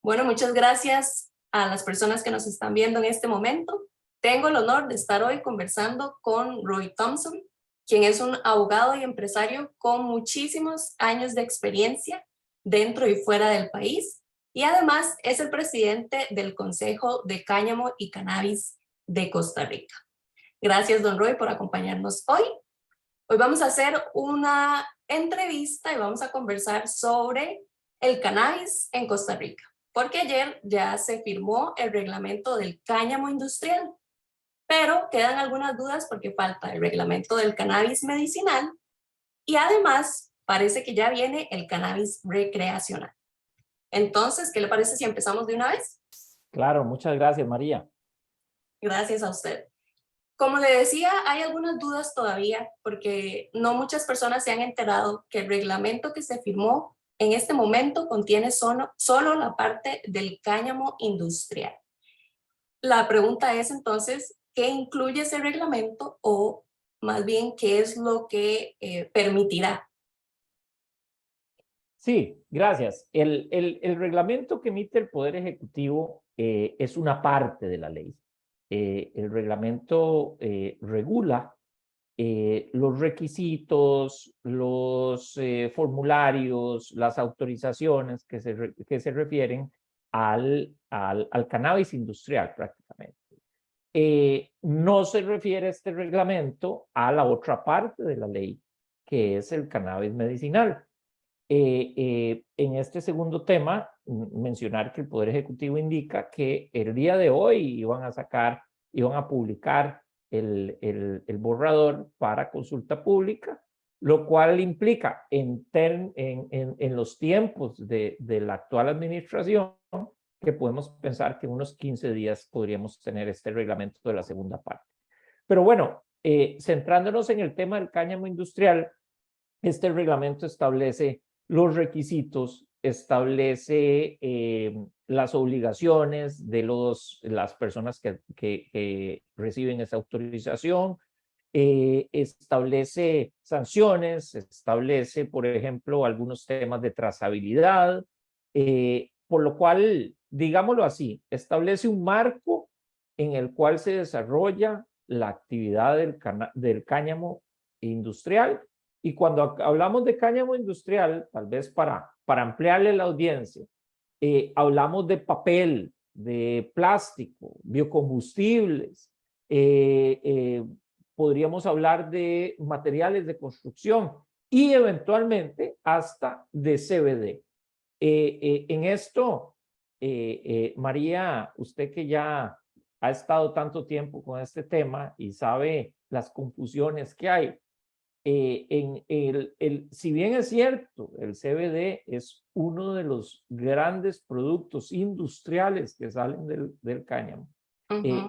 Bueno, muchas gracias a las personas que nos están viendo en este momento. Tengo el honor de estar hoy conversando con Roy Thompson, quien es un abogado y empresario con muchísimos años de experiencia dentro y fuera del país, y además es el presidente del Consejo de Cáñamo y Cannabis de Costa Rica. Gracias, don Roy, por acompañarnos hoy. Hoy vamos a hacer una entrevista y vamos a conversar sobre el cannabis en Costa Rica, porque ayer ya se firmó el reglamento del cáñamo industrial, pero quedan algunas dudas porque falta el reglamento del cannabis medicinal y además parece que ya viene el cannabis recreacional. Entonces, ¿qué le parece si empezamos de una vez? Claro, muchas gracias, María. Gracias a usted. Como le decía, hay algunas dudas todavía porque no muchas personas se han enterado que el reglamento que se firmó en este momento contiene solo la parte del cáñamo industrial. La pregunta es entonces, ¿qué incluye ese reglamento o más bien qué es lo que permitirá? Sí, gracias. El reglamento que emite el Poder Ejecutivo es una parte de la ley. El reglamento regula los requisitos, los formularios, las autorizaciones que se refieren al cannabis industrial prácticamente. No se refiere este reglamento a la otra parte de la ley, que es el cannabis medicinal. En este segundo tema, mencionar que el Poder Ejecutivo indica que el día de hoy iban a publicar el borrador para consulta pública, lo cual implica en los tiempos de la actual administración que podemos pensar que en unos 15 días podríamos tener este reglamento de la segunda parte. Pero bueno, centrándonos en el tema del cáñamo industrial, este reglamento establece los requisitos, establece las obligaciones de las personas que reciben esa autorización, establece sanciones, establece, por ejemplo, algunos temas de trazabilidad, por lo cual, digámoslo así, establece un marco en el cual se desarrolla la actividad del cáñamo industrial. Y cuando hablamos de cáñamo industrial, tal vez para ampliarle la audiencia, hablamos de papel, de plástico, biocombustibles, podríamos hablar de materiales de construcción y eventualmente hasta de CBD. En esto, María, usted que ya ha estado tanto tiempo con este tema y sabe las confusiones que hay, si bien es cierto, el CBD es uno de los grandes productos industriales que salen del cáñamo,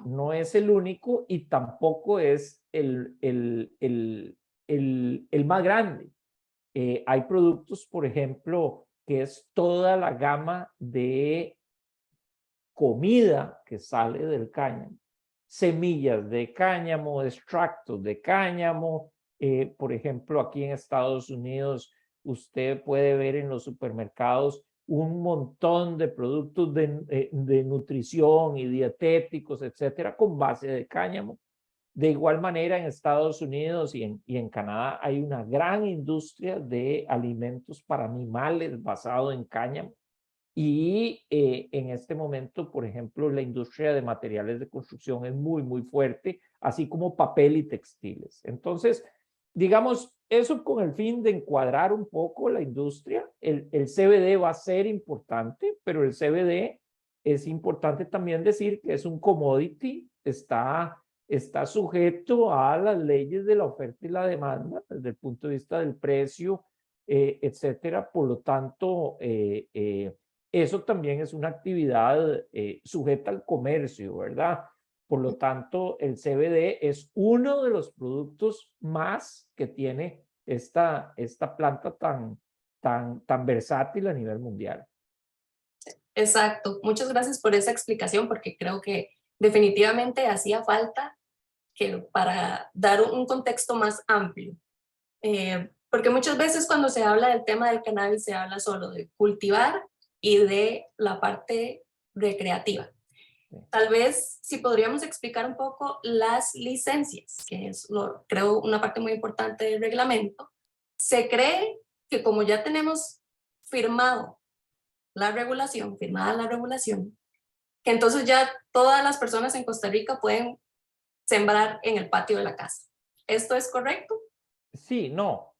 no es el único y tampoco es el más grande. Hay productos, por ejemplo, que es toda la gama de comida que sale del cáñamo, semillas de cáñamo, extractos de cáñamo. Por ejemplo, aquí en Estados Unidos, usted puede ver en los supermercados un montón de productos de nutrición y dietéticos, etcétera, con base de cáñamo. De igual manera, en Estados Unidos y en Canadá hay una gran industria de alimentos para animales basado en cáñamo. Y en este momento, por ejemplo, la industria de materiales de construcción es muy, muy fuerte, así como papel y textiles. Entonces, digamos, eso con el fin de encuadrar un poco la industria. El CBD va a ser importante, pero el CBD es importante también decir que es un commodity, está sujeto a las leyes de la oferta y la demanda desde el punto de vista del precio, etcétera. Por lo tanto, eso también es una actividad sujeta al comercio, ¿verdad? Por lo tanto, el CBD es uno de los productos más que tiene esta planta tan versátil a nivel mundial. Exacto. Muchas gracias por esa explicación porque creo que definitivamente hacía falta para dar un contexto más amplio. Porque muchas veces cuando se habla del tema del cannabis se habla solo de cultivar y de la parte recreativa. Tal vez si podríamos explicar un poco las licencias, que es, creo, una parte muy importante del reglamento. Se cree que como ya tenemos firmada la regulación, que entonces ya todas las personas en Costa Rica pueden sembrar en el patio de la casa. ¿Esto es correcto? Sí, no,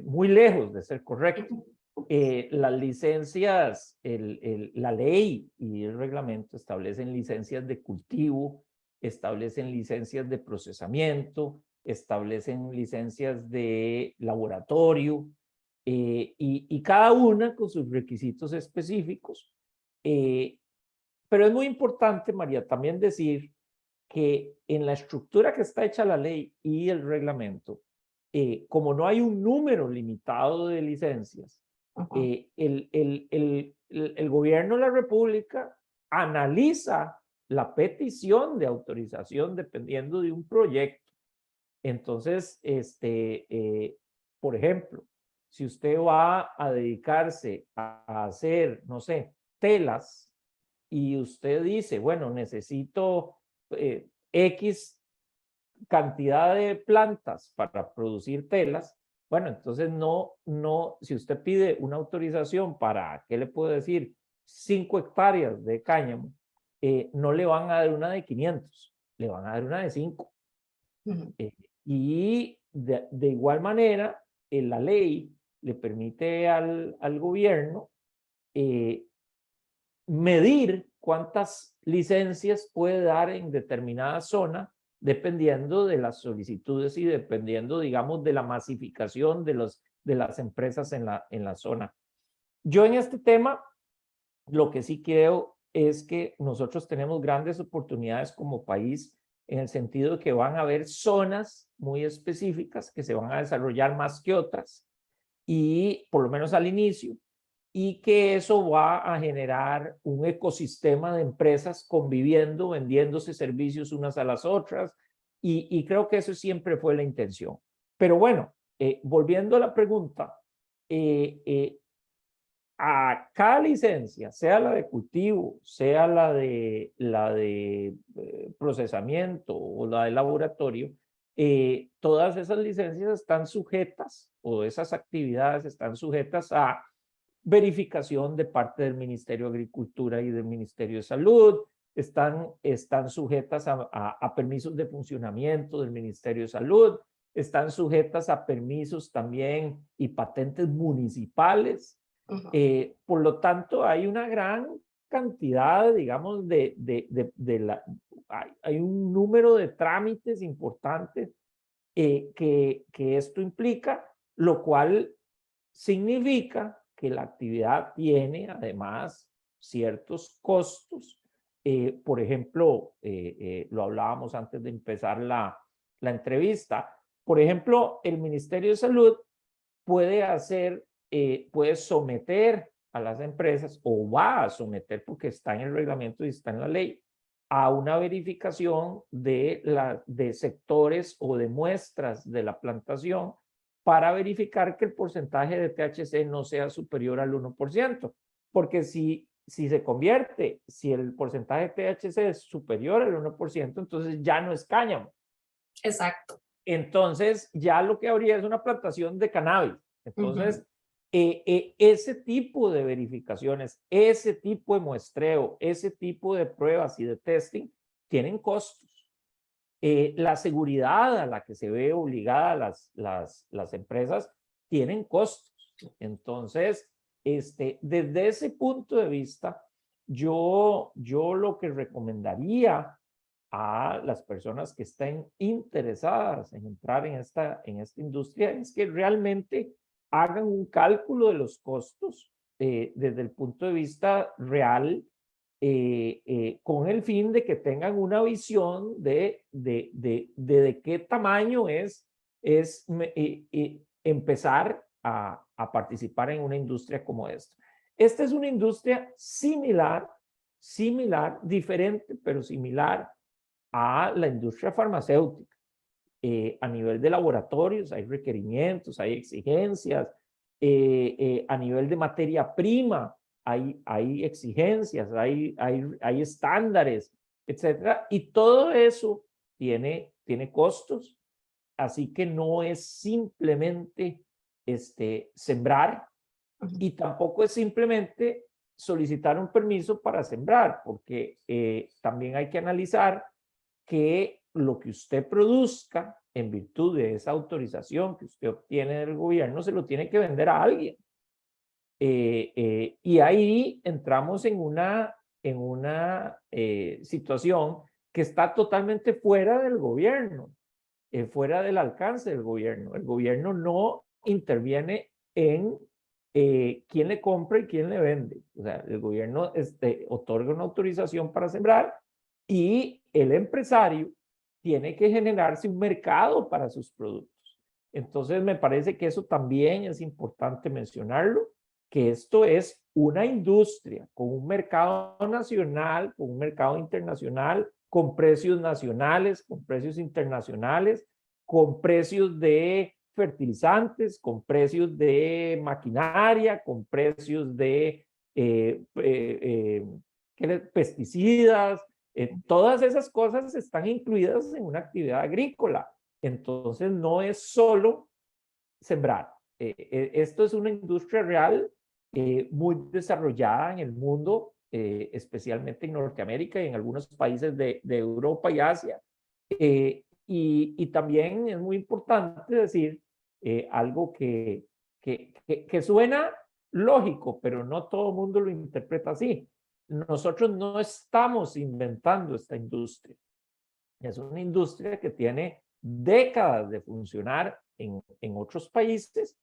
muy lejos de ser correcto. Las licencias, la ley y el reglamento establecen licencias de cultivo, establecen licencias de procesamiento, establecen licencias de laboratorio, y cada una con sus requisitos específicos. Pero es muy importante, María, también decir que en la estructura que está hecha la ley y el reglamento, como no hay un número limitado de licencias, el gobierno de la República analiza la petición de autorización dependiendo de un proyecto. Entonces, por ejemplo, si usted va a dedicarse a hacer, no sé, telas, y usted dice, bueno, necesito X cantidad de plantas para producir telas, bueno, entonces si usted pide una autorización para, ¿qué le puedo decir? 5 hectáreas de cáñamo, no le van a dar una de 500, le van a dar una de 5. Y de igual manera, la ley le permite al gobierno medir cuántas licencias puede dar en determinada zona, dependiendo de las solicitudes y dependiendo, digamos, de la masificación de las empresas en la zona. Yo en este tema, lo que sí creo es que nosotros tenemos grandes oportunidades como país en el sentido de que van a haber zonas muy específicas que se van a desarrollar más que otras, y por lo menos al inicio, y que eso va a generar un ecosistema de empresas conviviendo, vendiéndose servicios unas a las otras, y creo que eso siempre fue la intención. Pero bueno, volviendo a la pregunta, a cada licencia, sea la de cultivo, sea la de procesamiento o la de laboratorio, todas esas licencias están sujetas, o esas actividades están sujetas a verificación de parte del Ministerio de Agricultura y del Ministerio de Salud, están sujetas a permisos de funcionamiento del Ministerio de Salud, están sujetas a permisos también y patentes municipales. Por lo tanto, hay una gran cantidad, digamos, hay un número de trámites importantes que esto implica, lo cual significa que la actividad tiene además ciertos costos. Por ejemplo, lo hablábamos antes de empezar la entrevista. Por ejemplo, el Ministerio de Salud puede someter a las empresas, o va a someter, porque está en el reglamento y está en la ley, a una verificación de sectores o de muestras de la plantación para verificar que el porcentaje de THC no sea superior al 1%, porque si el porcentaje de THC es superior al 1%, entonces ya no es cáñamo. Exacto. Entonces ya lo que habría es una plantación de cannabis. Entonces, ese tipo de verificaciones, ese tipo de muestreo, ese tipo de pruebas y de testing tienen costos. La seguridad a la que se ve obligada las empresas tienen costos. Entonces, desde ese punto de vista, yo lo que recomendaría a las personas que estén interesadas en entrar en esta industria es que realmente hagan un cálculo de los costos desde el punto de vista real, con el fin de que tengan una visión de qué tamaño es empezar a participar en una industria como esta. Esta es una industria similar, diferente, pero similar a la industria farmacéutica. A nivel de laboratorios hay requerimientos, hay exigencias, a nivel de materia prima hay exigencias, hay estándares, etcétera, y todo eso tiene costos, así que no es simplemente sembrar y tampoco es simplemente solicitar un permiso para sembrar, porque también hay que analizar que lo que usted produzca en virtud de esa autorización que usted obtiene del gobierno se lo tiene que vender a alguien. Y ahí entramos en una situación que está totalmente fuera del gobierno, fuera del alcance del gobierno. El gobierno no interviene en quién le compra y quién le vende. O sea, el gobierno otorga una autorización para sembrar y el empresario tiene que generarse un mercado para sus productos. Entonces, me parece que eso también es importante mencionarlo, que esto es una industria con un mercado nacional, con un mercado internacional, con precios nacionales, con precios internacionales, con precios de fertilizantes, con precios de maquinaria, con precios de pesticidas. Todas esas cosas están incluidas en una actividad agrícola. Entonces, no es solo sembrar. Esto es una industria real muy desarrollada en el mundo, especialmente en Norteamérica y en algunos países de Europa y Asia. Y también es muy importante decir algo que suena lógico, pero no todo el mundo lo interpreta así. Nosotros no estamos inventando esta industria. Es una industria que tiene décadas de funcionar en otros países.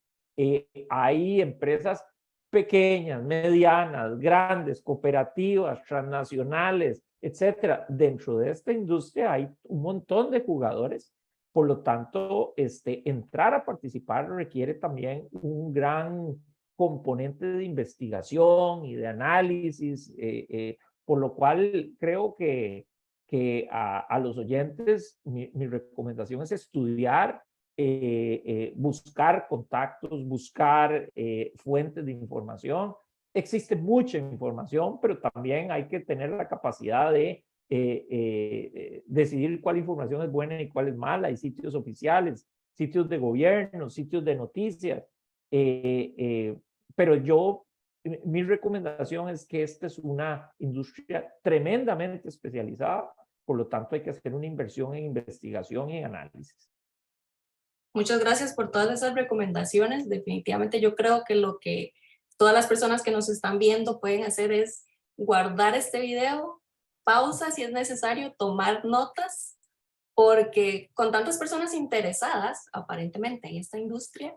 Hay empresas pequeñas, medianas, grandes, cooperativas, transnacionales, etcétera. Dentro de esta industria hay un montón de jugadores. Por lo tanto, entrar a participar requiere también un gran componente de investigación y de análisis, por lo cual creo que a los oyentes mi recomendación es estudiar, buscar contactos, buscar fuentes de información. Existe mucha información, pero también hay que tener la capacidad de decidir cuál información es buena y cuál es mala. Hay sitios oficiales, sitios de gobierno, sitios de noticias. Pero mi recomendación es que esta es una industria tremendamente especializada, por lo tanto hay que hacer una inversión en investigación y en análisis. Muchas gracias por todas esas recomendaciones. Definitivamente yo creo que lo que todas las personas que nos están viendo pueden hacer es guardar este video, pausa si es necesario, tomar notas, porque con tantas personas interesadas aparentemente en esta industria,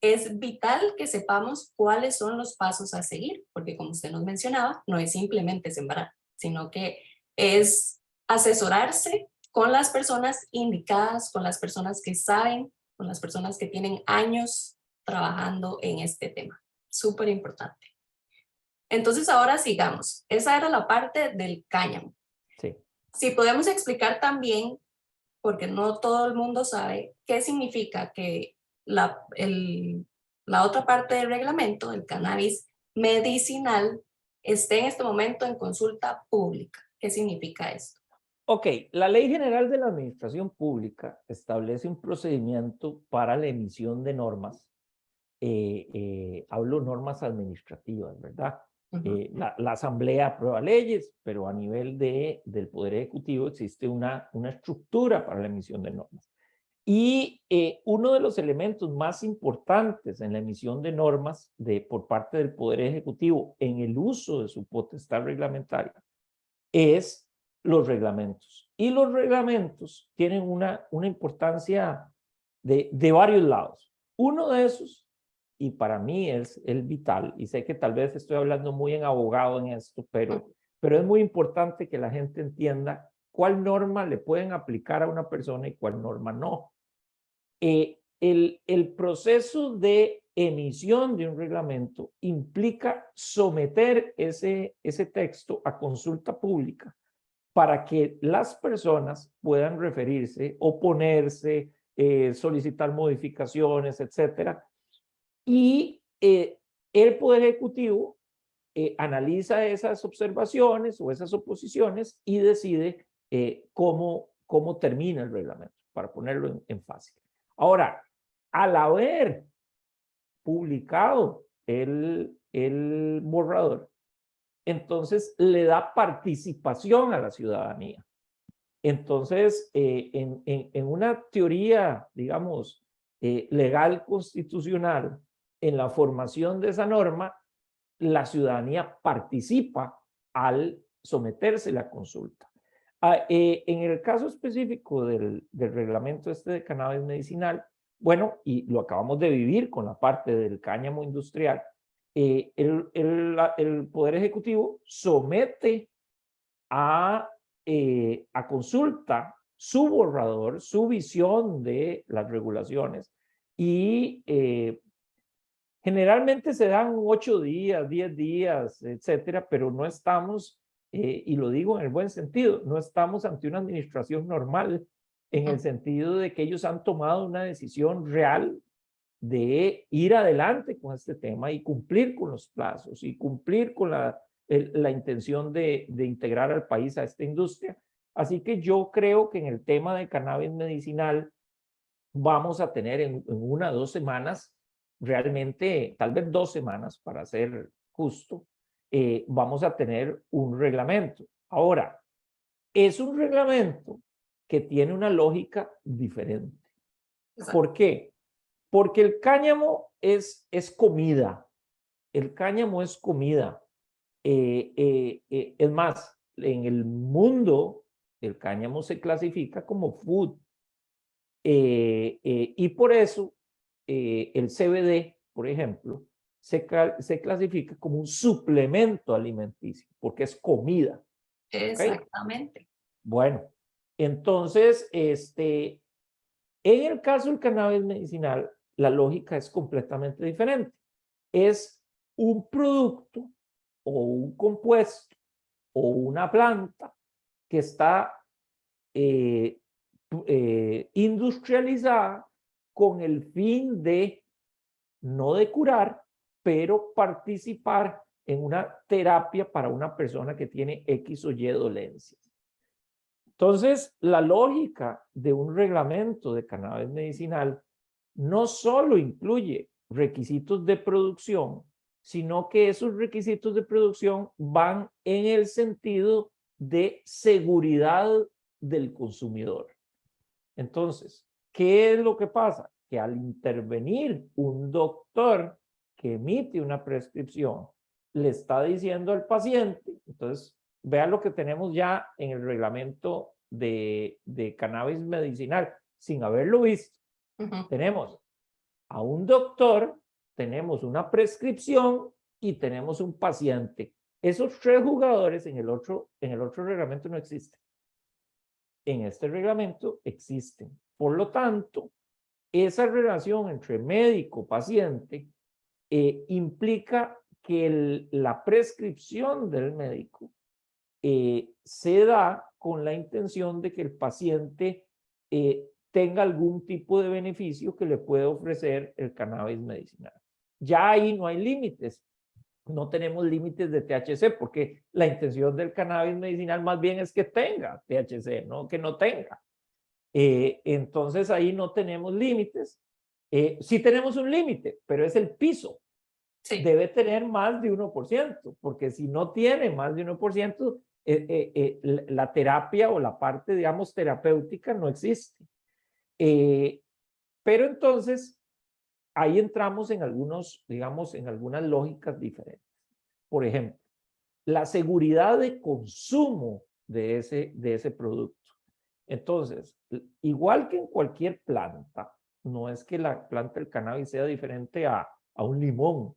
es vital que sepamos cuáles son los pasos a seguir, porque como usted nos mencionaba, no es simplemente sembrar, sino que es asesorarse con las personas indicadas, con las personas que saben, con las personas que tienen años trabajando en este tema. Súper importante. Entonces ahora sigamos. Esa era la parte del cáñamo. Sí. Si podemos explicar también, porque no todo el mundo sabe, qué significa que la otra parte del reglamento, el cannabis medicinal, esté en este momento en consulta pública. ¿Qué significa esto? Ok, la Ley General de la Administración Pública establece un procedimiento para la emisión de normas. Hablo normas administrativas, ¿verdad? La Asamblea aprueba leyes, pero a nivel del Poder Ejecutivo existe una estructura para la emisión de normas. Y uno de los elementos más importantes en la emisión de normas por parte del Poder Ejecutivo en el uso de su potestad reglamentaria es los reglamentos. Y los reglamentos tienen una importancia de varios lados. Uno de esos, y para mí es el vital, y sé que tal vez estoy hablando muy en abogado en esto, pero es muy importante que la gente entienda cuál norma le pueden aplicar a una persona y cuál norma no. El proceso de emisión de un reglamento implica someter ese texto a consulta pública para que las personas puedan referirse, oponerse, solicitar modificaciones, etcétera. Y el Poder Ejecutivo analiza esas observaciones o esas oposiciones y decide cómo termina el reglamento, para ponerlo en fácil. Ahora, al haber publicado el borrador, entonces le da participación a la ciudadanía. Entonces, en una teoría, digamos, legal constitucional, en la formación de esa norma, la ciudadanía participa al someterse a la consulta. En el caso específico del reglamento de cannabis medicinal, bueno, y lo acabamos de vivir con la parte del cáñamo industrial, el Poder Ejecutivo somete a consulta su borrador, su visión de las regulaciones y generalmente se dan 8 días, 10 días, etcétera, pero no estamos, y lo digo en el buen sentido, no estamos ante una administración normal en el sentido de que ellos han tomado una decisión real de ir adelante con este tema y cumplir con los plazos y cumplir con la intención de integrar al país a esta industria. Así que yo creo que en el tema de cannabis medicinal vamos a tener en 1 o 2 semanas, realmente tal vez 2 semanas para ser justo, vamos a tener un reglamento. Ahora, es un reglamento que tiene una lógica diferente. ¿Por qué? Porque el cáñamo es comida. El cáñamo es comida. Es más, en el mundo, el cáñamo se clasifica como food. Y por eso el CBD, por ejemplo, se clasifica como un suplemento alimenticio, porque es comida. Exactamente. ¿Okay? Bueno, entonces, en el caso del cannabis medicinal, la lógica es completamente diferente. Es un producto o un compuesto o una planta que está industrializada con el fin de, no de curar, pero participar en una terapia para una persona que tiene X o Y dolencias. Entonces, la lógica de un reglamento de cannabis medicinal no solo incluye requisitos de producción, sino que esos requisitos de producción van en el sentido de seguridad del consumidor. Entonces, ¿qué es lo que pasa? Que al intervenir un doctor que emite una prescripción, le está diciendo al paciente, entonces, vean lo que tenemos ya en el reglamento de cannabis medicinal, sin haberlo visto. Tenemos a un doctor, tenemos una prescripción y tenemos un paciente. Esos 3 jugadores en el otro reglamento no existen. En este reglamento existen. Por lo tanto, esa relación entre médico-paciente implica que la prescripción del médico se da con la intención de que el paciente tenga algún tipo de beneficio que le puede ofrecer el cannabis medicinal. Ya ahí no hay límites. No tenemos límites de THC porque la intención del cannabis medicinal más bien es que tenga THC, no que no tenga. Entonces ahí no tenemos límites. Sí tenemos un límite, pero es el piso. Sí. Debe tener más de 1%, porque si no tiene más de 1%, la terapia o la parte, digamos, terapéutica no existe. Pero entonces ahí entramos en algunos, digamos, en algunas lógicas diferentes. Por ejemplo, la seguridad de consumo de ese producto. Entonces, igual que en cualquier planta, no es que la planta del cannabis sea diferente a un limón.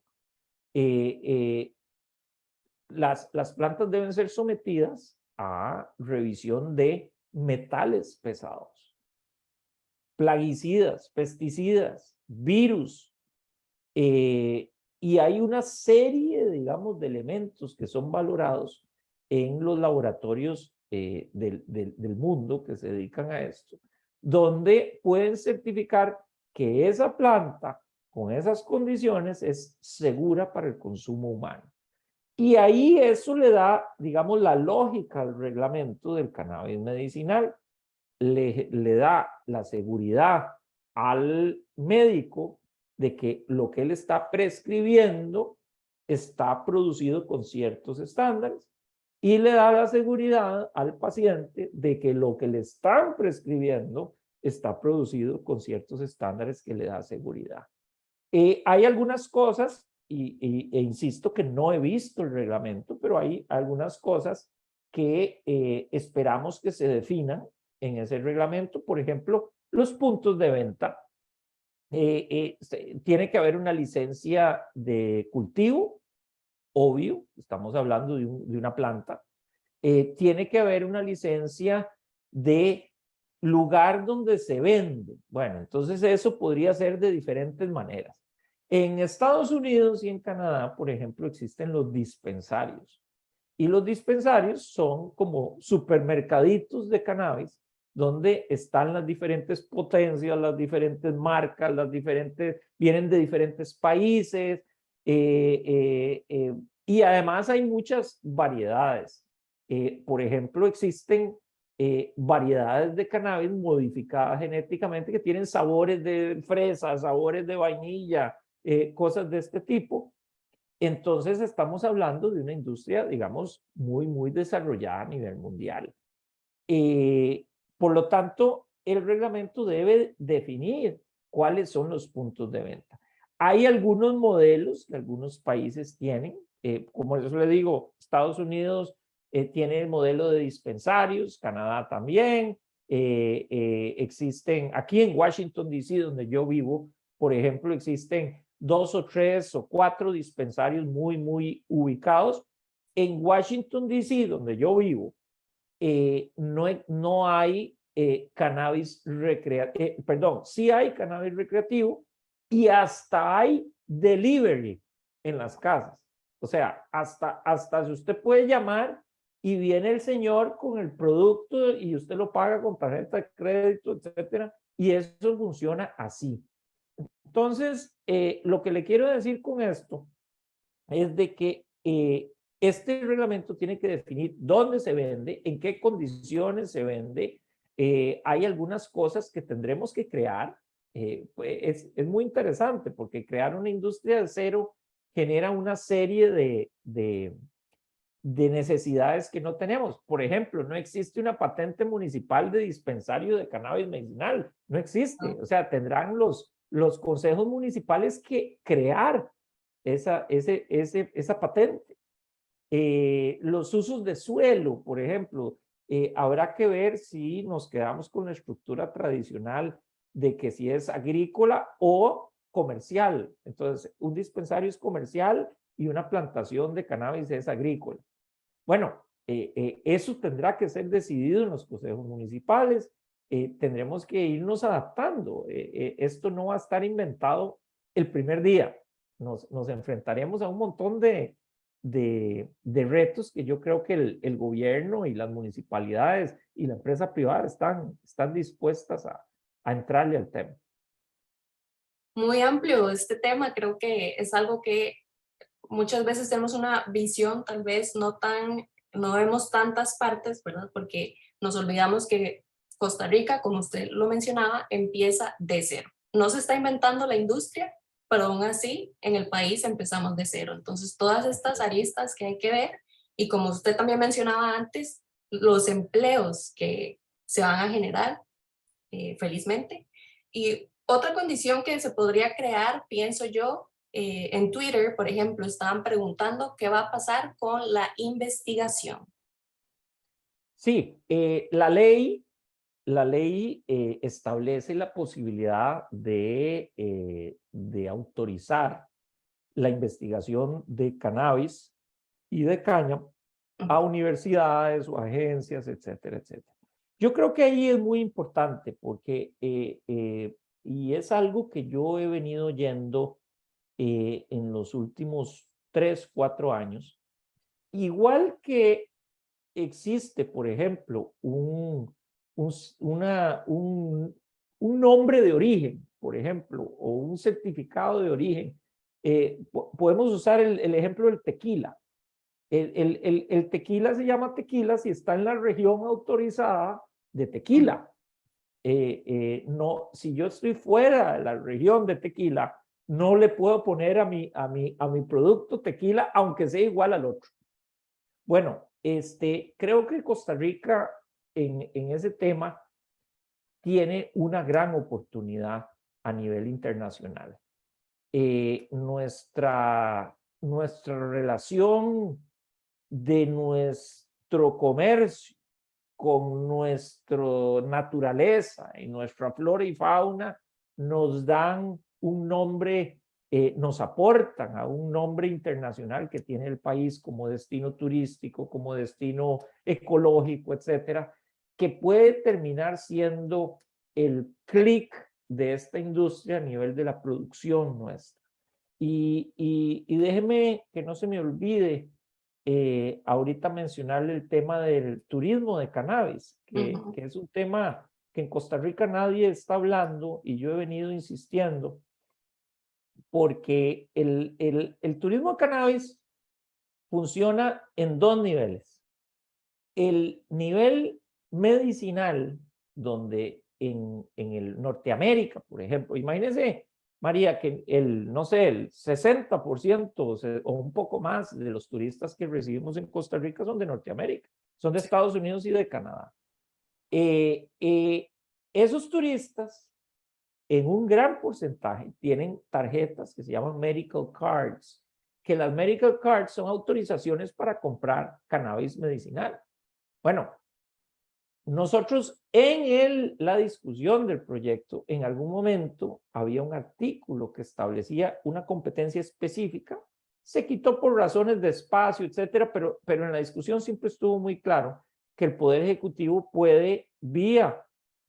Las plantas deben ser sometidas a revisión de metales pesados, plaguicidas, pesticidas, virus, y hay una serie, digamos, de elementos que son valorados en los laboratorios del mundo que se dedican a esto, donde pueden certificar que esa planta con esas condiciones es segura para el consumo humano. Y ahí eso le da, digamos, la lógica al reglamento del cannabis medicinal. Le da la seguridad al médico de que lo que él está prescribiendo está producido con ciertos estándares y le da la seguridad al paciente de que lo que le están prescribiendo está producido con ciertos estándares que le da seguridad. Hay algunas cosas, insisto que no he visto el reglamento, pero hay algunas cosas que esperamos que se definan en ese reglamento. Por ejemplo, los puntos de venta. Tiene que haber una licencia de cultivo, obvio, estamos hablando de una planta. Tiene que haber una licencia de lugar donde se vende. Bueno, entonces eso podría ser de diferentes maneras. En Estados Unidos y en Canadá, por ejemplo, existen los dispensarios. Y los dispensarios son como supermercaditos de cannabis, donde están las diferentes potencias, las diferentes marcas, vienen de diferentes países, y además hay muchas variedades. Por ejemplo, existen variedades de cannabis modificadas genéticamente que tienen sabores de fresa, sabores de vainilla, cosas de este tipo. Entonces estamos hablando de una industria, digamos, muy desarrollada a nivel mundial. Por lo tanto, el reglamento debe definir cuáles son los puntos de venta. Hay algunos modelos que algunos países tienen, como eso le digo, Estados Unidos tiene el modelo de dispensarios, Canadá también, existen, aquí en Washington, D.C., donde yo vivo, por ejemplo, existen 2 o 3 o 4 dispensarios muy ubicados. En Washington, D.C., donde yo vivo, no hay cannabis recreativo, perdón, sí hay cannabis recreativo y hasta hay delivery en las casas. O sea, hasta si usted puede llamar y viene el señor con el producto y usted lo paga con tarjeta de crédito, etcétera, y eso funciona así. Entonces, lo que le quiero decir con esto es de que este reglamento tiene que definir dónde se vende, en qué condiciones se vende. Hay algunas cosas que tendremos que crear. Pues es muy interesante porque crear una industria de cero genera una serie de necesidades que no tenemos. Por ejemplo, no existe una patente municipal de dispensario de cannabis medicinal. No existe. O sea, tendrán los consejos municipales que crear esa patente. Los usos de suelo, por ejemplo, habrá que ver si nos quedamos con la estructura tradicional de que si es agrícola o comercial. Entonces, un dispensario es comercial y una plantación de cannabis es agrícola. Bueno, eso tendrá que ser decidido en los consejos municipales. Tendremos que irnos adaptando. Esto no va a estar inventado el primer día. Nos enfrentaremos a un montón de retos que yo creo que el gobierno y las municipalidades y la empresa privada están dispuestas a entrarle al tema. Muy amplio este tema, creo que es algo que muchas veces tenemos una visión, tal vez no vemos tantas partes, ¿verdad? Porque nos olvidamos que Costa Rica, como usted lo mencionaba, empieza de cero. No se está inventando la industria, pero aún así en el país empezamos de cero. Entonces, todas estas aristas que hay que ver, y como usted también mencionaba antes, los empleos que se van a generar, felizmente. Y otra condición que se podría crear, pienso yo, en Twitter, por ejemplo, estaban preguntando qué va a pasar con la investigación. Sí, la ley establece la posibilidad de autorizar la investigación de cannabis y de cáñamo a universidades o agencias, etcétera, etcétera. Yo creo que ahí es muy importante porque, y es algo que yo he venido oyendo en los últimos 3, 4 años, igual que existe, por ejemplo, un nombre de origen, por ejemplo, o un certificado de origen. Podemos usar el ejemplo del tequila. El tequila se llama tequila si está en la región autorizada de tequila. No, si yo estoy fuera de la región de tequila, no le puedo poner a mi producto tequila, aunque sea igual al otro. Bueno, creo que Costa Rica en ese tema tiene una gran oportunidad a nivel internacional. Nuestra relación de nuestro comercio con nuestra naturaleza y nuestra flora y fauna nos dan un nombre, nos aportan a un nombre internacional que tiene el país como destino turístico, como destino ecológico, etcétera, que puede terminar siendo el clic de esta industria a nivel de la producción nuestra. Y déjeme que no se me olvide ahorita mencionarle el tema del turismo de cannabis, que es un tema que en Costa Rica nadie está hablando y yo he venido insistiendo, porque el turismo de cannabis funciona en dos niveles. El nivel medicinal, donde en el Norteamérica, por ejemplo, imagínense, María, que no sé, el 60% o un poco más de los turistas que recibimos en Costa Rica son de Norteamérica, son de Estados Unidos y de Canadá. Esos turistas, en un gran porcentaje, tienen tarjetas que se llaman medical cards, que las medical cards son autorizaciones para comprar cannabis medicinal. Bueno, nosotros en la discusión del proyecto, en algún momento había un artículo que establecía una competencia específica, se quitó por razones de espacio, etcétera, pero en la discusión siempre estuvo muy claro que el Poder Ejecutivo puede, vía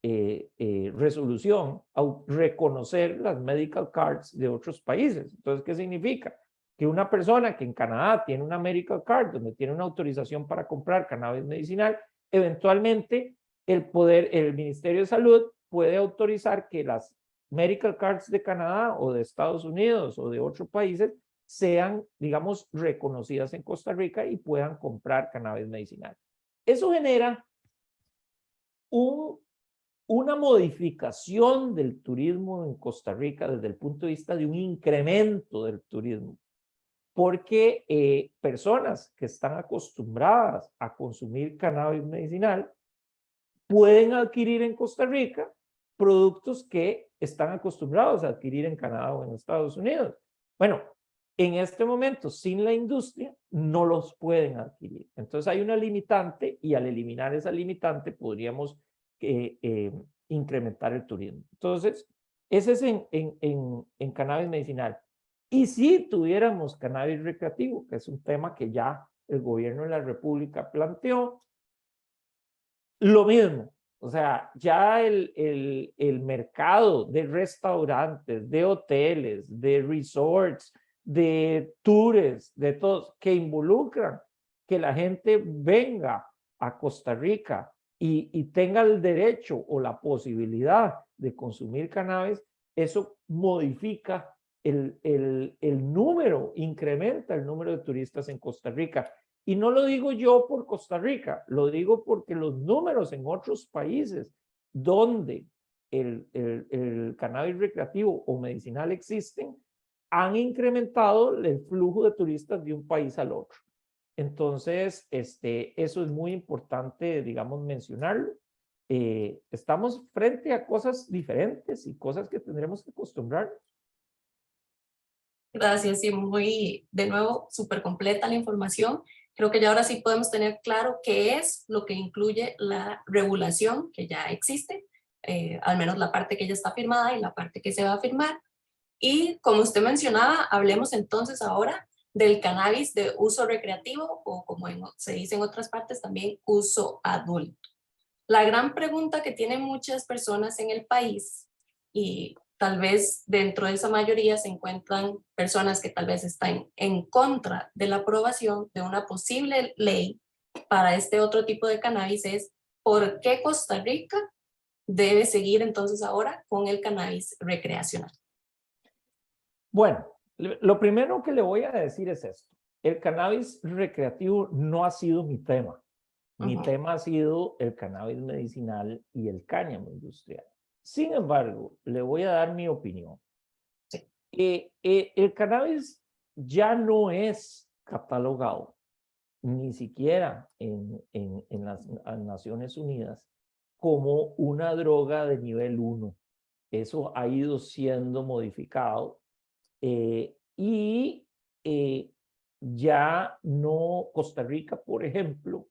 resolución, reconocer las medical cards de otros países. Entonces, ¿qué significa? Que una persona que en Canadá tiene una medical card, donde tiene una autorización para comprar cannabis medicinal, eventualmente el Ministerio de Salud puede autorizar que las medical cards de Canadá o de Estados Unidos o de otros países sean, digamos, reconocidas en Costa Rica y puedan comprar cannabis medicinal. Eso genera una modificación del turismo en Costa Rica desde el punto de vista de un incremento del turismo, porque personas que están acostumbradas a consumir cannabis medicinal pueden adquirir en Costa Rica productos que están acostumbrados a adquirir en Canadá o en Estados Unidos. Bueno, en este momento, sin la industria, no los pueden adquirir. Entonces hay una limitante y al eliminar esa limitante podríamos incrementar el turismo. Entonces, ese es en cannabis medicinal. Y si tuviéramos cannabis recreativo, que es un tema que ya el gobierno de la República planteó, lo mismo. O sea, ya el mercado de restaurantes, de hoteles, de resorts, de tours, de todos, que involucran que la gente venga a Costa Rica y tenga el derecho o la posibilidad de consumir cannabis, eso modifica el número, incrementa el número de turistas en Costa Rica. Y no lo digo yo por Costa Rica, lo digo porque los números en otros países donde el cannabis recreativo o medicinal existen, han incrementado el flujo de turistas de un país al otro. Entonces, eso es muy importante, digamos, mencionarlo. Estamos frente a cosas diferentes y cosas que tendremos que acostumbrarnos. Gracias, sí, de nuevo, súper completa la información. Creo que ya ahora sí podemos tener claro qué es lo que incluye la regulación que ya existe, al menos la parte que ya está firmada y la parte que se va a firmar. Y como usted mencionaba, hablemos entonces ahora del cannabis de uso recreativo o como se dice en otras partes también uso adulto. La gran pregunta que tienen muchas personas en el país, y tal vez dentro de esa mayoría se encuentran personas que tal vez están en contra de la aprobación de una posible ley para este otro tipo de cannabis, es ¿por qué Costa Rica debe seguir entonces ahora con el cannabis recreacional? Bueno, lo primero que le voy a decir es esto. el cannabis recreativo no ha sido mi tema. Mi tema ha sido el cannabis medicinal y el cáñamo industrial. Sin embargo, le voy a dar mi opinión. Sí. El cannabis ya no es catalogado, ni siquiera en las Naciones Unidas, como una droga de nivel 1. Eso ha ido siendo modificado y ya no, Costa Rica, por ejemplo,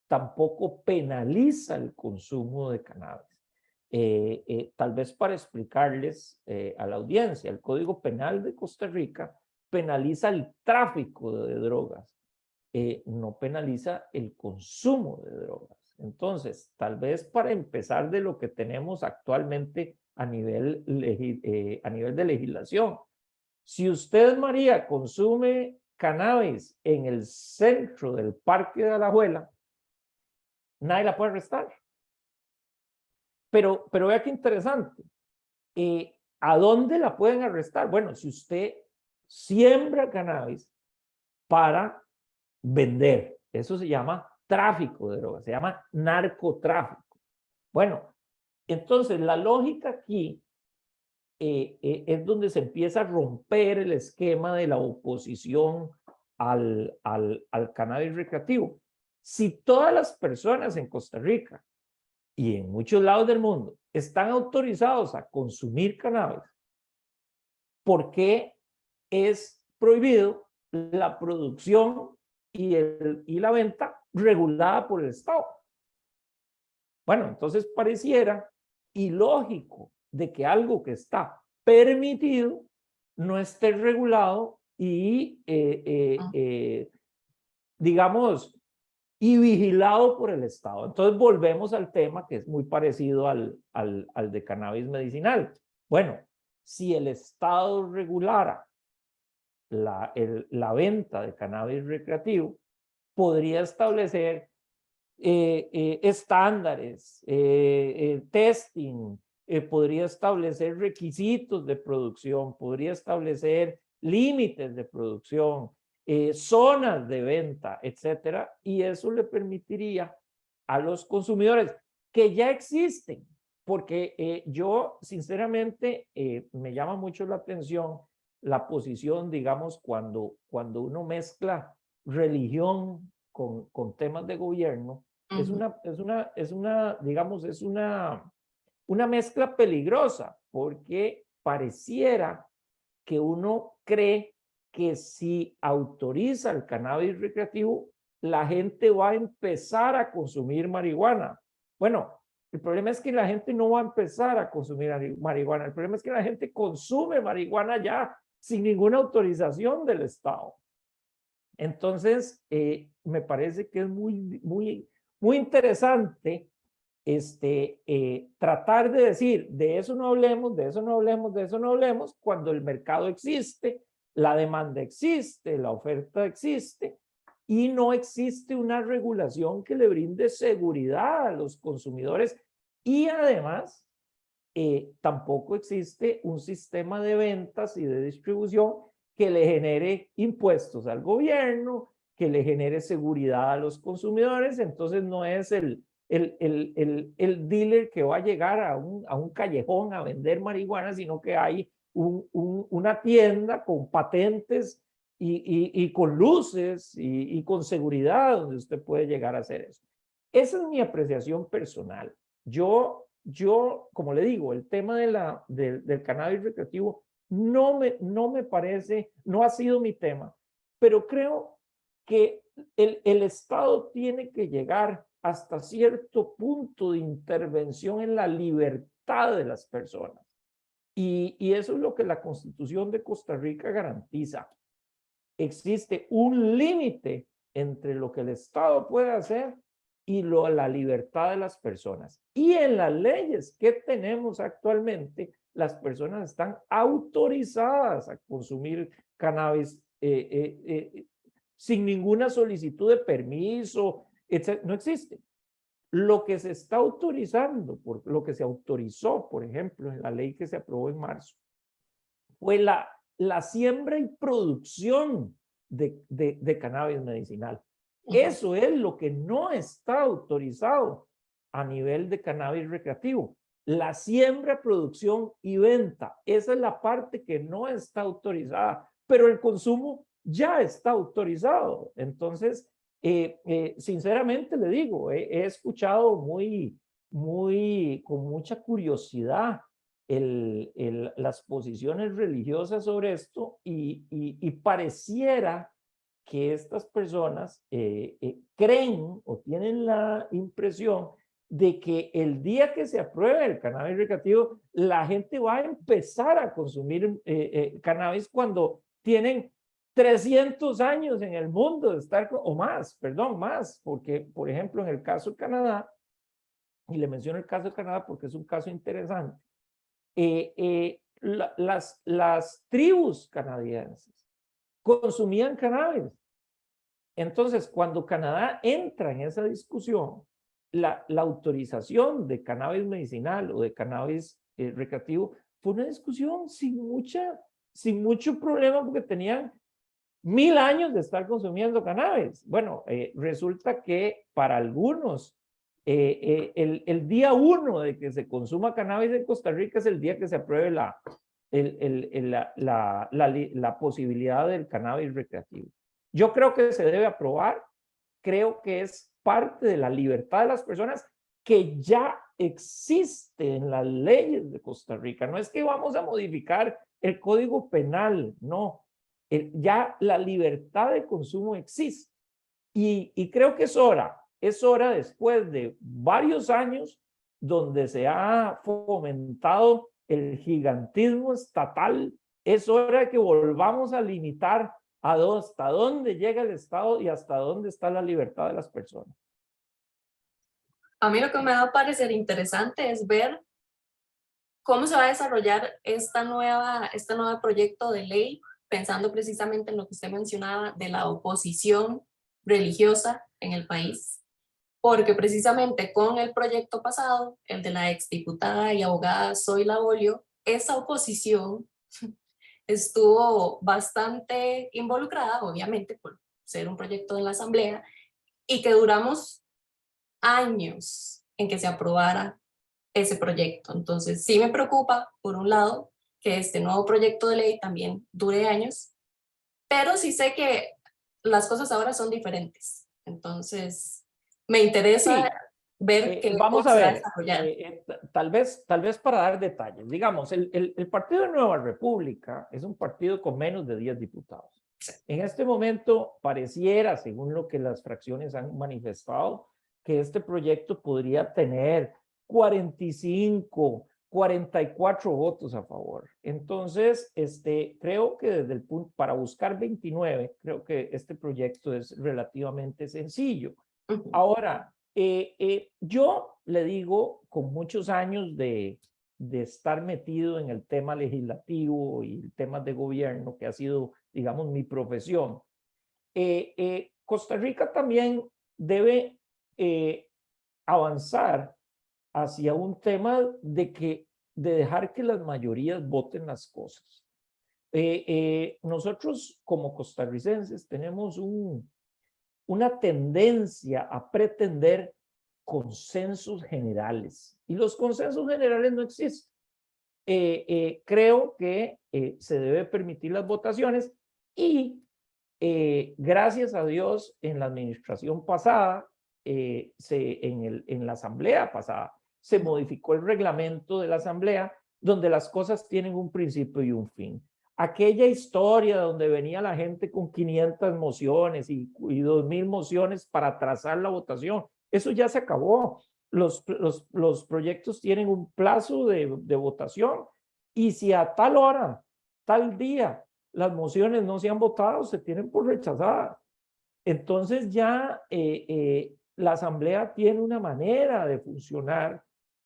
tampoco penaliza el consumo de cannabis. Tal vez para explicarles a la audiencia, el Código Penal de Costa Rica penaliza el tráfico de drogas, no penaliza el consumo de drogas. Entonces, tal vez para empezar de lo que tenemos actualmente a nivel de legislación, si usted, María, consume cannabis en el centro del Parque de Alajuela, nadie la puede arrestar. Pero vea qué interesante. ¿A dónde la pueden arrestar? Bueno, si usted siembra cannabis para vender, eso se llama tráfico de drogas, se llama narcotráfico. Bueno, entonces la lógica aquí es donde se empieza a romper el esquema de la oposición al cannabis recreativo. Si todas las personas en Costa Rica y en muchos lados del mundo están autorizados a consumir cannabis, ¿por qué es prohibido la producción y la venta regulada por el Estado? Bueno, entonces pareciera ilógico de que algo que está permitido no esté regulado y, digamos, y vigilado por el Estado. Entonces volvemos al tema que es muy parecido al de cannabis medicinal. Bueno, si el Estado regulara la venta de cannabis recreativo, podría establecer estándares, testing, podría establecer requisitos de producción, podría establecer límites de producción, zonas de venta, etcétera, y eso le permitiría a los consumidores que ya existen, porque yo sinceramente me llama mucho la atención la posición, digamos, cuando uno mezcla religión con temas de gobierno, digamos, es una mezcla peligrosa, porque pareciera que uno cree que si autoriza el cannabis recreativo, la gente va a empezar a consumir marihuana. Bueno, el problema es que la gente no va a empezar a consumir marihuana. El problema es que la gente consume marihuana ya sin ninguna autorización del Estado. Entonces, me parece que es muy interesante tratar de decir, de eso no hablemos, de eso no hablemos, de eso no hablemos, cuando el mercado existe, la demanda existe, la oferta existe, y no existe una regulación que le brinde seguridad a los consumidores, y además tampoco existe un sistema de ventas y de distribución que le genere impuestos al gobierno, que le genere seguridad a los consumidores. Entonces no es el dealer que va a llegar a un callejón a vender marihuana, sino que hay una tienda con patentes y con luces y con seguridad donde usted puede llegar a hacer eso. Esa es mi apreciación personal. Yo, como le digo, el tema del cannabis recreativo no me parece, no ha sido mi tema, pero creo que el Estado tiene que llegar hasta cierto punto de intervención en la libertad de las personas. Y eso es lo que la Constitución de Costa Rica garantiza. Existe un límite entre lo que el Estado puede hacer y la libertad de las personas. Y en las leyes que tenemos actualmente, las personas están autorizadas a consumir cannabis sin ninguna solicitud de permiso, etc. No existe. Lo que se está autorizando, lo que se autorizó, por ejemplo, en la ley que se aprobó en marzo, fue la siembra y producción de cannabis medicinal. Eso es lo que no está autorizado a nivel de cannabis recreativo. La siembra, producción y venta, esa es la parte que no está autorizada, pero el consumo ya está autorizado. Entonces, sinceramente le digo, he escuchado con mucha curiosidad las posiciones religiosas sobre esto y pareciera que estas personas creen o tienen la impresión de que el día que se apruebe el cannabis recreativo, la gente va a empezar a consumir cannabis cuando tienen 300 años en el mundo de estar, o más, perdón, más, porque, por ejemplo, en el caso de Canadá, y le menciono el caso de Canadá porque es un caso interesante, las tribus canadienses consumían cannabis. Entonces, cuando Canadá entra en esa discusión, la autorización de cannabis medicinal o de cannabis recreativo fue una discusión sin mucho problema porque tenían 1000 años de estar consumiendo cannabis. Bueno, resulta que para algunos el día 1 de que se consuma cannabis en Costa Rica es el día que se apruebe la posibilidad del cannabis recreativo. Yo creo que se debe aprobar, creo que es parte de la libertad de las personas que ya existe en las leyes de Costa Rica. No es que vamos a modificar el Código Penal, no. Ya la libertad de consumo existe. Y creo que es hora después de varios años donde se ha fomentado el gigantismo estatal, es hora de que volvamos a limitar hasta dónde llega el Estado y hasta dónde está la libertad de las personas. A mí lo que me va a parecer interesante es ver cómo se va a desarrollar este nuevo proyecto de ley, pensando precisamente en lo que usted mencionaba de la oposición religiosa en el país, porque precisamente con el proyecto pasado, el de la exdiputada y abogada Zoila Bolio, esa oposición estuvo bastante involucrada, obviamente, por ser un proyecto en la Asamblea, y que duramos años en que se aprobara ese proyecto. Entonces, sí me preocupa, por un lado, que este nuevo proyecto de ley también dure años, pero sí sé que las cosas ahora son diferentes. Entonces, me interesa ver vamos cómo a se va a ver, desarrollar. tal vez para dar detalles, digamos, el Partido de Nueva República es un partido con menos de 10 diputados. En este momento pareciera, según lo que las fracciones han manifestado, que este proyecto podría tener 45, 44 votos a favor. Entonces, creo que desde el punto, para buscar 29, creo que este proyecto es relativamente sencillo. Ahora, yo le digo, con muchos años de estar metido en el tema legislativo y el tema de gobierno, que ha sido, digamos, mi profesión, Costa Rica también debe avanzar hacia un tema de dejar que las mayorías voten las cosas. Nosotros como costarricenses tenemos una tendencia a pretender consensos generales y los consensos generales no existen. Creo que se debe permitir las votaciones y gracias a Dios en la administración pasada, en la asamblea pasada, se modificó el reglamento de la asamblea donde las cosas tienen un principio y un fin. Aquella historia donde venía la gente con 500 mociones y 2000 mociones para atrasar la votación, eso ya se acabó. Los proyectos tienen un plazo de votación y si a tal hora, tal día, las mociones no se han votado, se tienen por rechazadas. Entonces ya la asamblea tiene una manera de funcionar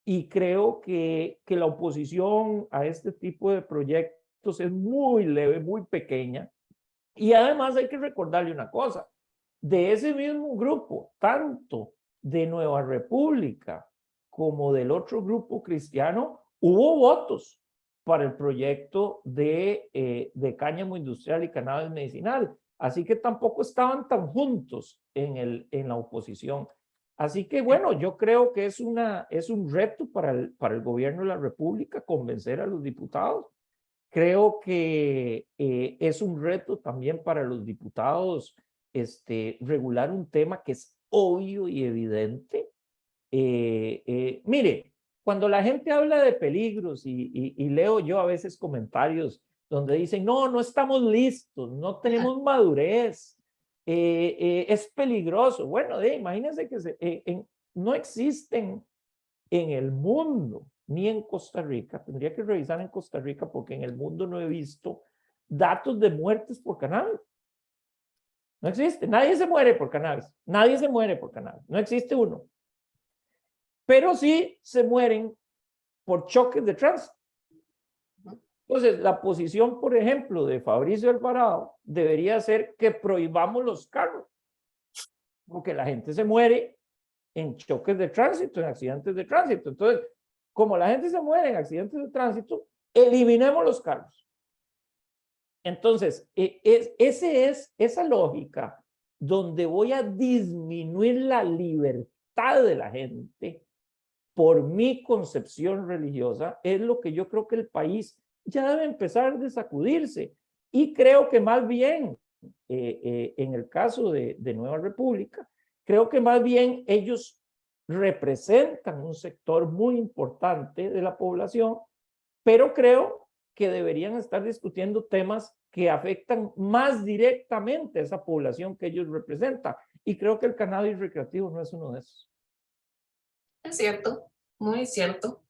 y creo que la oposición a este tipo de proyectos es muy leve, muy pequeña. Y además hay que recordarle una cosa, de ese mismo grupo, tanto de Nueva República como del otro grupo cristiano, hubo votos para el proyecto de cáñamo industrial y cannabis medicinal. Así que tampoco estaban tan juntos en la oposición. Así que bueno, yo creo que es un reto para el gobierno de la República convencer a los diputados. Creo que es un reto también para los diputados regular un tema que es obvio y evidente. Mire, cuando la gente habla de peligros y leo yo a veces comentarios donde dicen, no, no estamos listos, no tenemos madurez, es peligroso. Bueno, imagínense que no existen en el mundo, ni en Costa Rica, tendría que revisar en Costa Rica porque en el mundo no he visto datos de muertes por cannabis. No existe, nadie se muere por cannabis, nadie se muere por cannabis, no existe uno. Pero sí se mueren por choques de tránsito. Entonces, la posición, por ejemplo, de Fabricio Alvarado debería ser que prohibamos los carros, porque la gente se muere en choques de tránsito, en accidentes de tránsito. Entonces, como la gente se muere en accidentes de tránsito, eliminemos los carros. Entonces, esa lógica donde voy a disminuir la libertad de la gente por mi concepción religiosa, es lo que yo creo que el país ya debe empezar a sacudirse. Y creo que más bien, en el caso de Nueva República, creo que más bien ellos representan un sector muy importante de la población, pero creo que deberían estar discutiendo temas que afectan más directamente a esa población que ellos representan. Y creo que el cannabis recreativo no es uno de esos. Es cierto, muy cierto.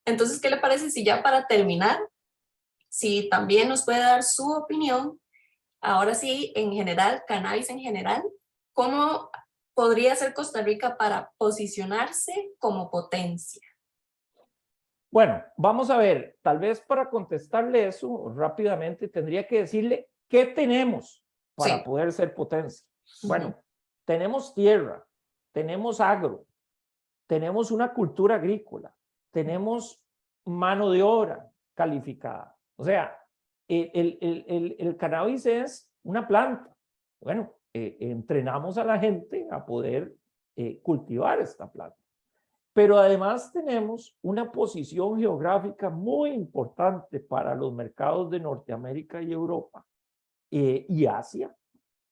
Entonces, ¿qué le parece si ya para terminar, si también nos puede dar su opinión, ahora sí, en general, cannabis en general, cómo podría ser Costa Rica para posicionarse como potencia? Bueno, vamos a ver, tal vez para contestarle eso rápidamente tendría que decirle qué tenemos para poder ser potencia. Bueno, tenemos tierra, tenemos agro, tenemos una cultura agrícola, tenemos mano de obra calificada. O sea, el cannabis es una planta. Bueno, entrenamos a la gente a poder cultivar esta planta. Pero además tenemos una posición geográfica muy importante para los mercados de Norteamérica y Europa y Asia.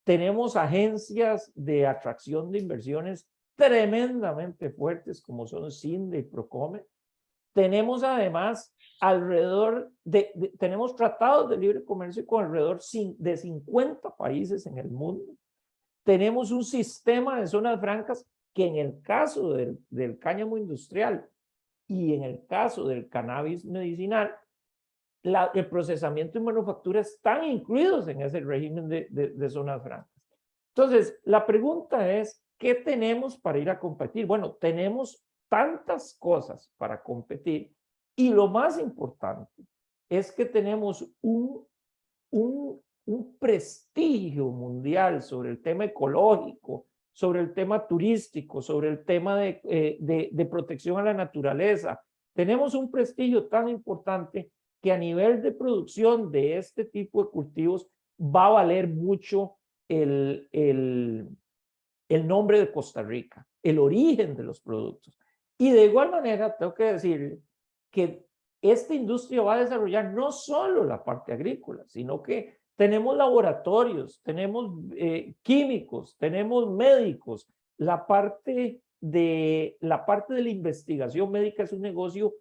Tenemos agencias de atracción de inversiones tremendamente fuertes como son CINDE y Procome. Tenemos además tenemos tratados de libre comercio con alrededor de 50 países en el mundo. Tenemos un sistema de zonas francas que en el caso del cáñamo industrial y en el caso del cannabis medicinal, el procesamiento y manufactura están incluidos en ese régimen de zonas francas. Entonces, la pregunta es, ¿qué tenemos para ir a competir? Bueno, tenemos tantas cosas para competir y lo más importante es que tenemos un prestigio mundial sobre el tema ecológico, sobre el tema turístico, sobre el tema de protección a la naturaleza. Tenemos un prestigio tan importante que a nivel de producción de este tipo de cultivos va a valer mucho el nombre de Costa Rica, el origen de los productos. Y de igual manera, tengo que decir que esta industria va a desarrollar no solo la parte agrícola, sino que tenemos laboratorios, tenemos químicos, tenemos médicos. La parte de la investigación médica es un negocio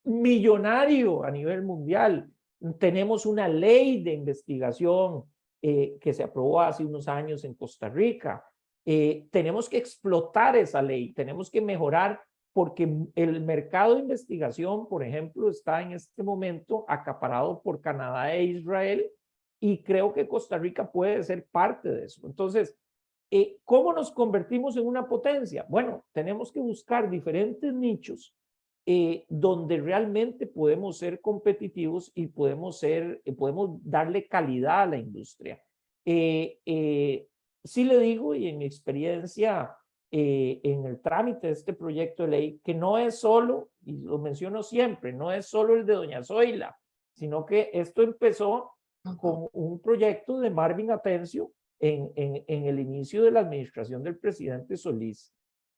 millonario a nivel mundial. Tenemos una ley de investigación que se aprobó hace unos años en Costa Rica. Tenemos que explotar esa ley, tenemos que mejorar porque el mercado de investigación, por ejemplo, está en este momento acaparado por Canadá e Israel y creo que Costa Rica puede ser parte de eso. Entonces, ¿cómo nos convertimos en una potencia? Bueno, tenemos que buscar diferentes nichos donde realmente podemos ser competitivos y podemos darle calidad a la industria. Sí le digo, y en mi experiencia en el trámite de este proyecto de ley, que no es solo, y lo menciono siempre, no es solo el de doña Zoila, sino que esto empezó con un proyecto de Marvin Atencio en el inicio de la administración del presidente Solís.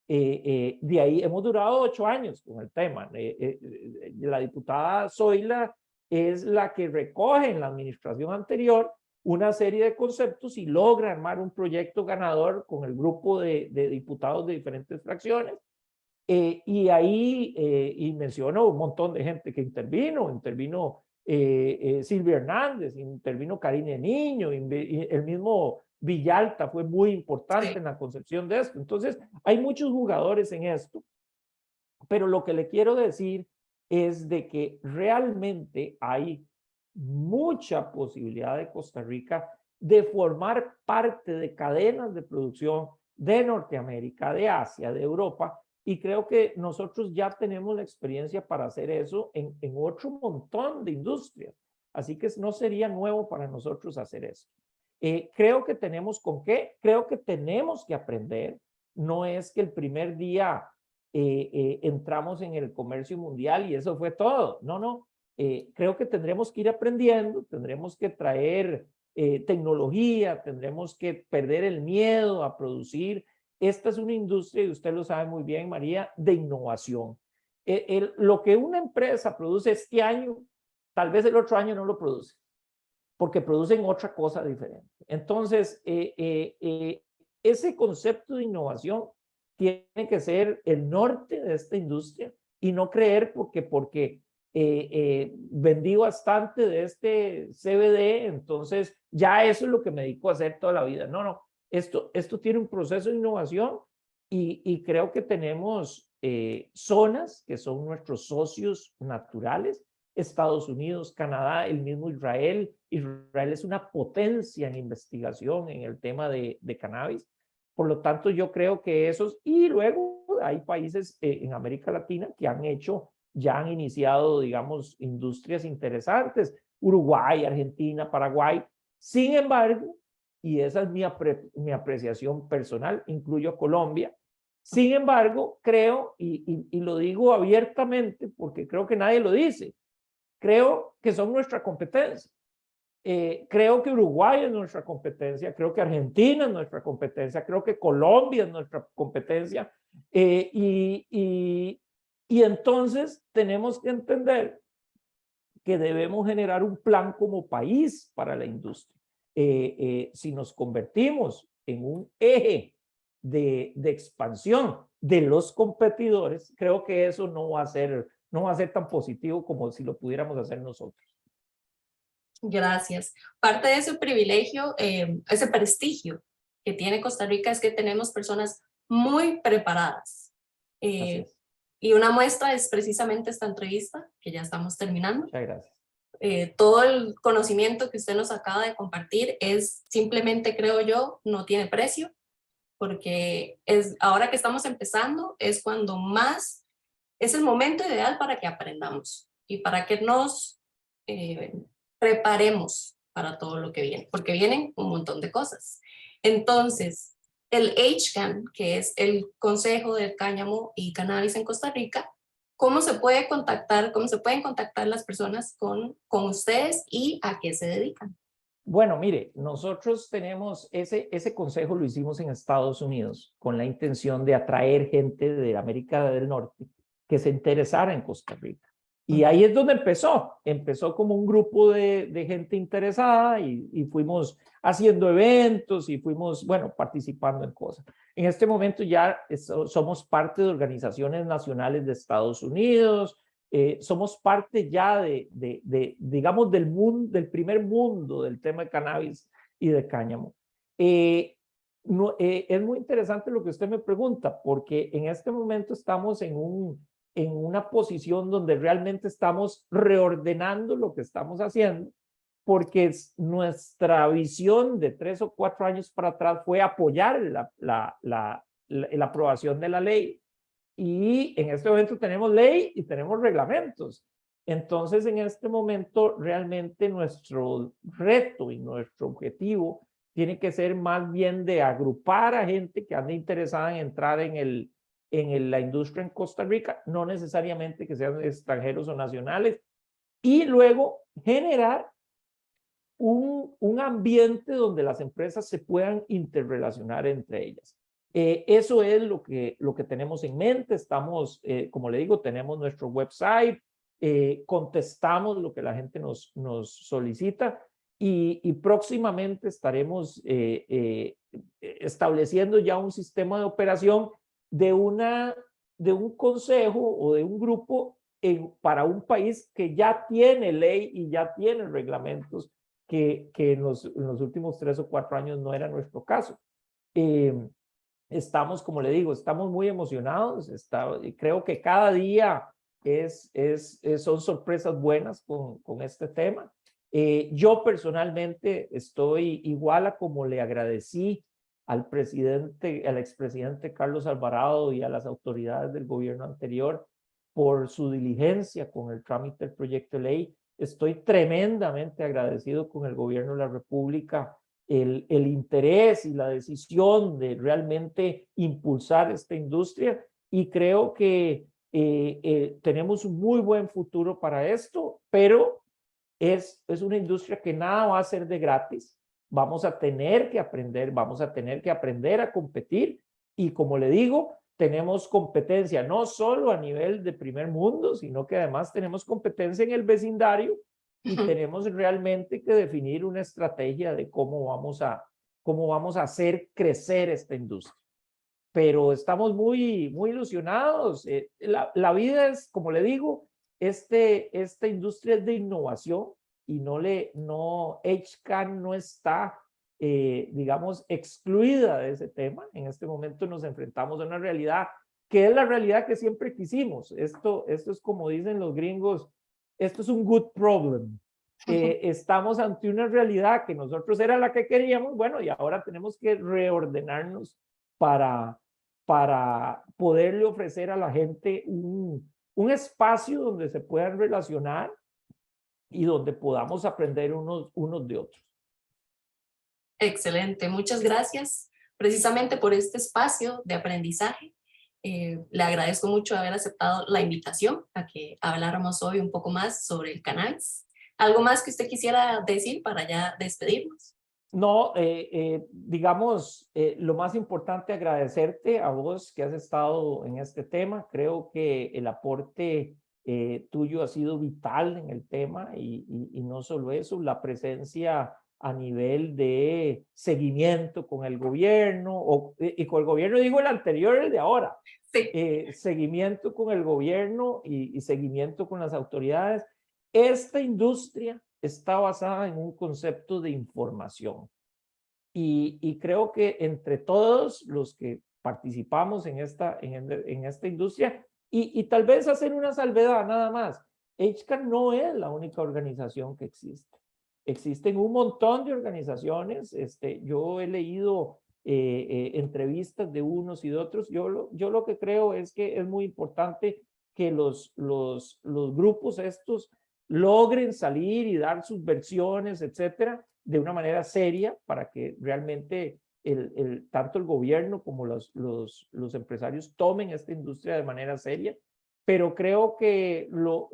De ahí hemos durado 8 años con el tema. La diputada Zoila es la que recoge en la administración anterior una serie de conceptos y logra armar un proyecto ganador con el grupo de diputados de diferentes fracciones. Y ahí, y menciono un montón de gente que intervino Silvia Hernández, intervino Karine Niño, el mismo Villalta fue muy importante en la concepción de esto. Entonces, hay muchos jugadores en esto, pero lo que le quiero decir es de que realmente hay mucha posibilidad de Costa Rica de formar parte de cadenas de producción de Norteamérica, de Asia, de Europa, y creo que nosotros ya tenemos la experiencia para hacer eso en otro montón de industrias. Así que no sería nuevo para nosotros hacer eso. Creo que tenemos con qué, creo que tenemos que aprender. No es que el primer día entramos en el comercio mundial y eso fue todo. No, no. Creo que tendremos que ir aprendiendo, tendremos que traer tecnología, tendremos que perder el miedo a producir. Esta es una industria, y usted lo sabe muy bien, María, de innovación. Lo que una empresa produce este año, tal vez el otro año no lo produce, porque producen otra cosa diferente. Entonces, ese concepto de innovación tiene que ser el norte de esta industria y no creer porque vendí bastante de este CBD, entonces ya eso es lo que me dedico a hacer toda la vida. No, no, esto tiene un proceso de innovación y creo que tenemos zonas que son nuestros socios naturales, Estados Unidos, Canadá, el mismo Israel. Israel es una potencia en investigación en el tema de cannabis. Por lo tanto, yo creo que esos, y luego hay países en América Latina que han hecho, ya han iniciado, digamos, industrias interesantes, Uruguay, Argentina, Paraguay. Sin embargo, y esa es mi apreciación personal, incluyo Colombia. Sin embargo, creo, y lo digo abiertamente porque creo que nadie lo dice, creo que son nuestra competencia. Creo que Uruguay es nuestra competencia, creo que Argentina es nuestra competencia, creo que Colombia es nuestra competencia. Y entonces tenemos que entender que debemos generar un plan como país para la industria. Si nos convertimos en un eje de expansión de los competidores, creo que eso no va a ser tan positivo como si lo pudiéramos hacer nosotros. Gracias. Parte de ese privilegio, ese prestigio que tiene Costa Rica es que tenemos personas muy preparadas. Y una muestra es precisamente esta entrevista, que ya estamos terminando. Muchas gracias. Todo el conocimiento que usted nos acaba de compartir es simplemente, creo yo, no tiene precio, porque ahora que estamos empezando es cuando más, es el momento ideal para que aprendamos y para que nos preparemos para todo lo que viene, porque vienen un montón de cosas. Entonces, el HCAN, que es el Consejo del Cáñamo y Cannabis en Costa Rica, ¿cómo se pueden contactar las personas con ustedes y a qué se dedican? Bueno, mire, nosotros tenemos ese consejo, lo hicimos en Estados Unidos con la intención de atraer gente de América del Norte que se interesara en Costa Rica. Y ahí es donde empezó como un grupo de gente interesada y fuimos haciendo eventos y fuimos, bueno, participando en cosas. En este momento ya somos parte de organizaciones nacionales de Estados Unidos, somos parte ya digamos, del mundo, del primer mundo del tema de cannabis y de cáñamo. Es muy interesante lo que usted me pregunta, porque en este momento estamos en una posición donde realmente estamos reordenando lo que estamos haciendo, porque nuestra visión de 3 o 4 años para atrás fue apoyar la aprobación de la ley. Y en este momento tenemos ley y tenemos reglamentos. Entonces, en este momento, realmente nuestro reto y nuestro objetivo tiene que ser más bien de agrupar a gente que ande interesada en entrar en la industria en Costa Rica, no necesariamente que sean extranjeros o nacionales, y luego generar un ambiente donde las empresas se puedan interrelacionar entre ellas. Eso es lo que tenemos en mente. Estamos, como le digo, tenemos nuestro website, contestamos lo que la gente nos solicita y próximamente estaremos estableciendo ya un sistema de operación de un consejo o de un grupo para un país que ya tiene ley y ya tiene reglamentos que en los últimos 3 o 4 años no era nuestro caso. Estamos, como le digo, estamos muy emocionados. Creo que cada día son sorpresas buenas con este tema. Yo personalmente estoy igual a como le agradecí al expresidente Carlos Alvarado y a las autoridades del gobierno anterior por su diligencia con el trámite del proyecto de ley. Estoy tremendamente agradecido con el gobierno de la República el interés y la decisión de realmente impulsar esta industria, y creo que tenemos un muy buen futuro para esto, pero es una industria que nada va a ser de gratis. Vamos a tener que aprender a competir, y como le digo, tenemos competencia no solo a nivel de primer mundo, sino que además tenemos competencia en el vecindario, y tenemos realmente que definir una estrategia de cómo vamos a hacer crecer esta industria. Pero estamos muy ilusionados. La vida es, como le digo, esta industria es de innovación, y HCAN no está, digamos, excluida de ese tema. En este momento nos enfrentamos a una realidad que es la realidad que siempre quisimos. Esto es como dicen los gringos, esto es un good problem. Estamos ante una realidad que nosotros era la que queríamos, bueno, y ahora tenemos que reordenarnos para poderle ofrecer a la gente un espacio donde se puedan relacionar y donde podamos aprender unos de otros. Excelente, muchas gracias precisamente por este espacio de aprendizaje. Le agradezco mucho haber aceptado la invitación a que habláramos hoy un poco más sobre el cannabis. ¿Algo más que usted quisiera decir para ya despedirnos? No, digamos, lo más importante, agradecerte a vos que has estado en este tema. Creo que el aporte tuyo ha sido vital en el tema, y no solo eso, la presencia a nivel de seguimiento con el gobierno, y con el gobierno digo el anterior, el de ahora. Sí. Seguimiento con el gobierno y seguimiento con las autoridades. Esta industria está basada en un concepto de información, y creo que entre todos los que participamos en esta industria, y tal vez hacer una salvedad nada más, HCAN no es la única organización que existe. Existen un montón de organizaciones. Yo he leído entrevistas de unos y de otros. Yo lo que creo es que es muy importante que los grupos estos logren salir y dar sus versiones, etcétera, de una manera seria, para que realmente tanto el gobierno como los empresarios tomen esta industria de manera seria. Pero creo que lo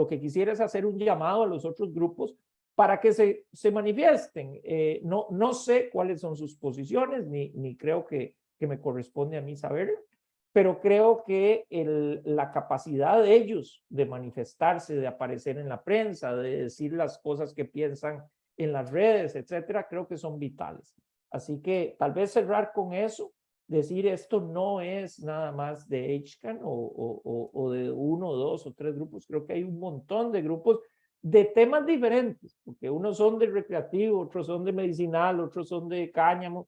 que quisiera es hacer un llamado a los otros grupos para que se manifiesten. No sé cuáles son sus posiciones, ni creo que me corresponde a mí saberlo, pero creo que la capacidad de ellos de manifestarse, de aparecer en la prensa, de decir las cosas que piensan en las redes, etcétera, creo que son vitales. Así que tal vez cerrar con eso, decir esto no es nada más de HCAN o de 1, 2 o 3 grupos. Creo que hay un montón de grupos de temas diferentes, porque unos son de recreativo, otros son de medicinal, otros son de cáñamo.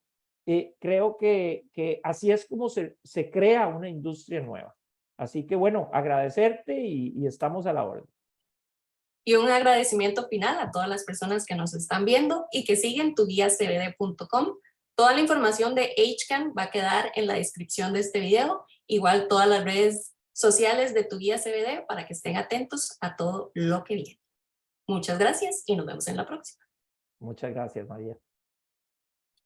Creo que así es como se crea una industria nueva. Así que bueno, agradecerte y estamos a la orden. Y un agradecimiento final a todas las personas que nos están viendo y que siguen tuguiacbd.com. Toda la información de HCAN va a quedar en la descripción de este video, igual todas las redes sociales de Tu Guía CBD, para que estén atentos a todo lo que viene. Muchas gracias y nos vemos en la próxima. Muchas gracias, María.